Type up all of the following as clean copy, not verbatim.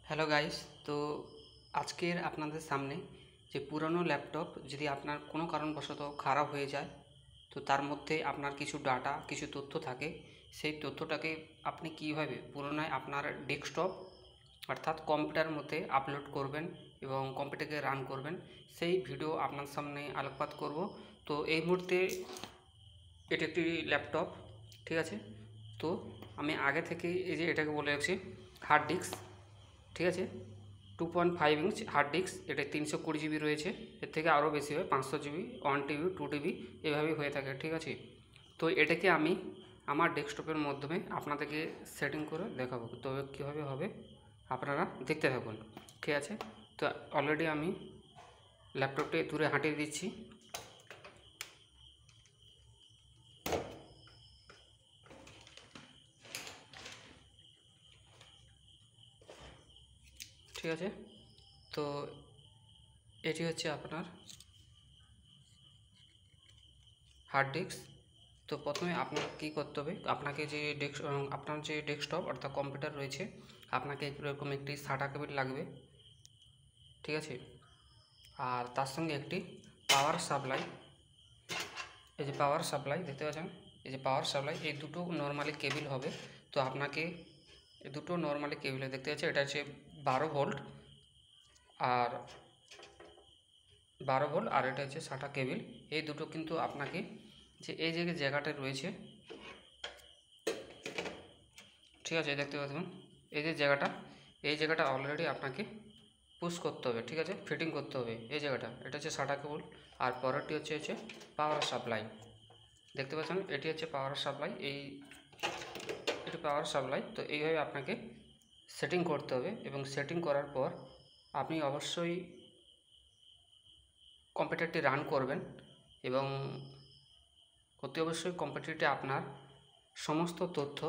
Hello guys. তো আজকের আপনাদের সামনে যে পুরনো ল্যাপটপ যদি আপনার কোনো কারণবশত খারাপ হয়ে যায়, তো তার মধ্যে আপনার কিছু ডাটা কিছু তথ্য থাকে, সেই তথ্যটাকে আপনি কীভাবে পুনরায় আপনার ডেস্কটপ অর্থাৎ কম্পিউটারের মধ্যে আপলোড করবেন এবং কম্পিউটারকে রান করবেন, সেই ভিডিও আপনার সামনে আলোকপাত করব। তো এই মুহূর্তে এটি একটি ল্যাপটপ, ঠিক আছে। তো আমি আগে থেকে এই যে এটাকে বলে রাখছি হার্ড ডিস্ক, ঠিক আছে। 2.5 ইঞ্চ হার্ড ডিস্ক, এটা 320 জিবি রয়েছে। এর থেকে আরও বেশি হয়, 500 জিবি, 1 টিবি, 2 টিবি এভাবেই হয়ে থাকে, ঠিক আছে। তো এটাকে আমি আমার ডেস্কটপের মাধ্যমে আপনাদেরকে সেটিং করে দেখাবো, তবে কীভাবে হবে আপনারা দেখতে থাকুন, ঠিক আছে। তো অলরেডি আমি ল্যাপটপটি দূরে হাঁটিয়ে দিচ্ছি। ঠিক আছে, তো এটি হচ্ছে আপনার হার্ড ডিস্ক। তো প্রথমে আপনার কী করতে হবে, আপনাকে যে আপনার যে ডেস্কটপ অর্থাৎ কম্পিউটার রয়েছে, আপনাকে এরকম একটি SATA কেবল লাগবে, ঠিক আছে। আর তার সঙ্গে একটি পাওয়ার সাপ্লাই, এই যে পাওয়ার সাপ্লাই দেখতে পাচ্ছেন, এই যে পাওয়ার সাপ্লাই, এই দুটো নর্মালি কেবল হবে। তো আপনাকে এই দুটো নর্মালি কেবল দেখতে পাচ্ছেন, এটা হচ্ছে 12 ভোল্ট আর 12 ভোল্ট, আর এটা হচ্ছে SATA কেবল। এই দুটো কিন্তু আপনাকে যে এই যে জায়গাটা রয়েছে, ঠিক আছে, দেখতে পাচ্ছেন এই যে জায়গাটা, এই জায়গাটা অলরেডি আপনাকে পুশ করতে হবে, ঠিক আছে, ফিটিং করতে হবে এই জায়গাটা। এটা হচ্ছে SATA কেবল। আর পরেরটি হচ্ছে পাওয়ার সাপ্লাই, দেখতে পাচ্ছেন এটি হচ্ছে পাওয়ার সাপ্লাই, এটি পাওয়ার সাপ্লাই। তো এইভাবে আপনাকে সেটিং করতে হবে এবং সেটিং করার পর আপনি অবশ্যই কম্পিউটারটি রান করবেন এবং অতি অবশ্যই কম্পিউটারটি আপনার সমস্ত তথ্য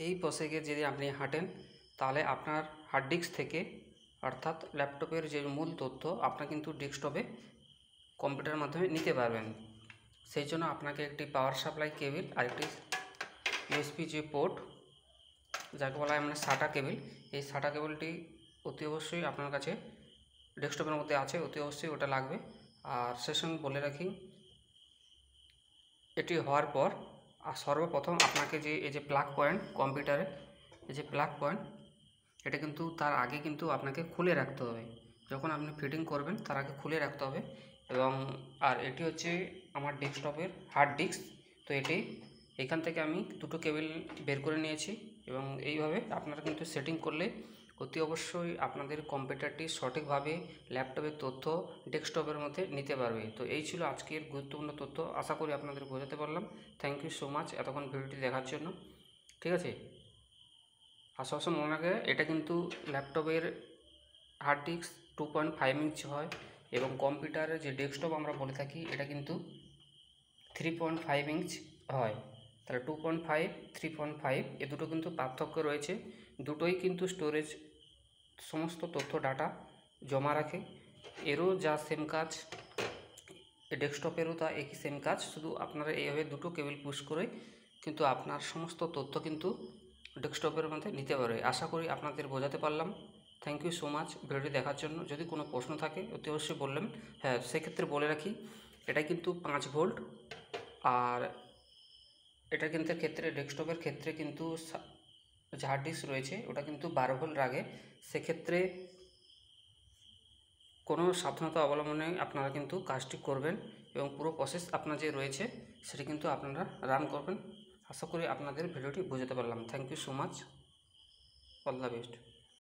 এই প্রসেসে যদি আপনি হাঁটেন, তাহলে আপনার হার্ড ডিস্ক থেকে অর্থাৎ ল্যাপটপের যে মূল তথ্য আপনার কিন্তু ডেস্কটপে কম্পিউটারের মাধ্যমে নিতে পারবেন। সেই জন্য আপনাকে একটি পাওয়ার সাপ্লাই কেবল আর একটি ইউএসবি যে পোর্ট, যাকে বলা হয় মানে SATA কেবল, এই SATA কেবলটি অতি অবশ্যই আপনার কাছে ডেস্কটপের মধ্যে আছে, অতি অবশ্যই ওটা লাগবে। আর সে সঙ্গে বলে রাখি, এটি হওয়ার পর আর সর্বপ্রথম আপনাকে যে এই যে প্লাগ পয়েন্ট কম্পিউটারে, এই যে প্লাগ পয়েন্ট, এটা কিন্তু তার আগে কিন্তু আপনাকে খুলে রাখতে হবে। যখন আপনি ফিটিং করবেন তার আগে খুলে রাখতে হবে। এবং আর এটি হচ্ছে আমার ডেস্কটপের হার্ড ডিস্ক। তো এটি এখান থেকে আমি দুটো কেবল বের করে নিয়েছি এবং এইভাবে আপনারা কিন্তু সেটিং করলে অতি অবশ্যই আপনাদের কম্পিউটারটি সঠিকভাবে ল্যাপটপের তথ্য ডেস্কটপের মধ্যে নিতে পারবে। তো এই ছিল আজকের গুরুত্বপূর্ণ তথ্য, আশা করি আপনাদের বোঝাতে পারলাম। থ্যাংক ইউ সো মাচ এতক্ষণ ভিডিওটি দেখার জন্য, ঠিক আছে। আর সবসময় মনে রাখবে, এটা কিন্তু ল্যাপটপের হার্ড ডিস্ক 2.5 ইঞ্চ হয় এবং কম্পিউটারের যে ডেস্কটপ আমরা বলে থাকি এটা কিন্তু 3.5 ইঞ্চ হয়। তাহলে 2.5, 3.5 এ দুটো কিন্তু পার্থক্য রয়েছে। দুটোই কিন্তু স্টোরেজ সমস্ত তথ্য ডাটা জমা রাখে, এরও যা সেম কাজ ডেস্কটপেরও তা একই সেম কাজ, শুধু আপনারা এইভাবে দুটো কেবল পুশ করে কিন্তু আপনার সমস্ত তথ্য কিন্তু ডেস্কটপের মধ্যে নিতে পারবে। আশা করি আপনাদের বোঝাতে পারলাম। থ্যাংক ইউ সো মাচ ভিডিওটি দেখার জন্য। যদি কোনো প্রশ্ন থাকে অতি অবশ্যই বললেন। হ্যাঁ, সেক্ষেত্রে বলে রাখি, এটা কিন্তু 5 ভোল্ট, আর এটা কিন্তু ক্ষেত্রে ডেস্কটপের ক্ষেত্রে কিন্তু যে হার্ড ডিস্ক রয়েছে ওটা কিন্তু 12 ভোল্ট রাখে। সেক্ষেত্রে কোনো সাবধানতা অবলম্বনে আপনারা কিন্তু কাজটি করবেন এবং পুরো প্রসেস আপনার যে রয়েছে সেটি কিন্তু আপনারা রান করবেন। আশা করি আপনাদের ভিডিওটি বোঝাতে পারলাম। Thank you so much, all the best.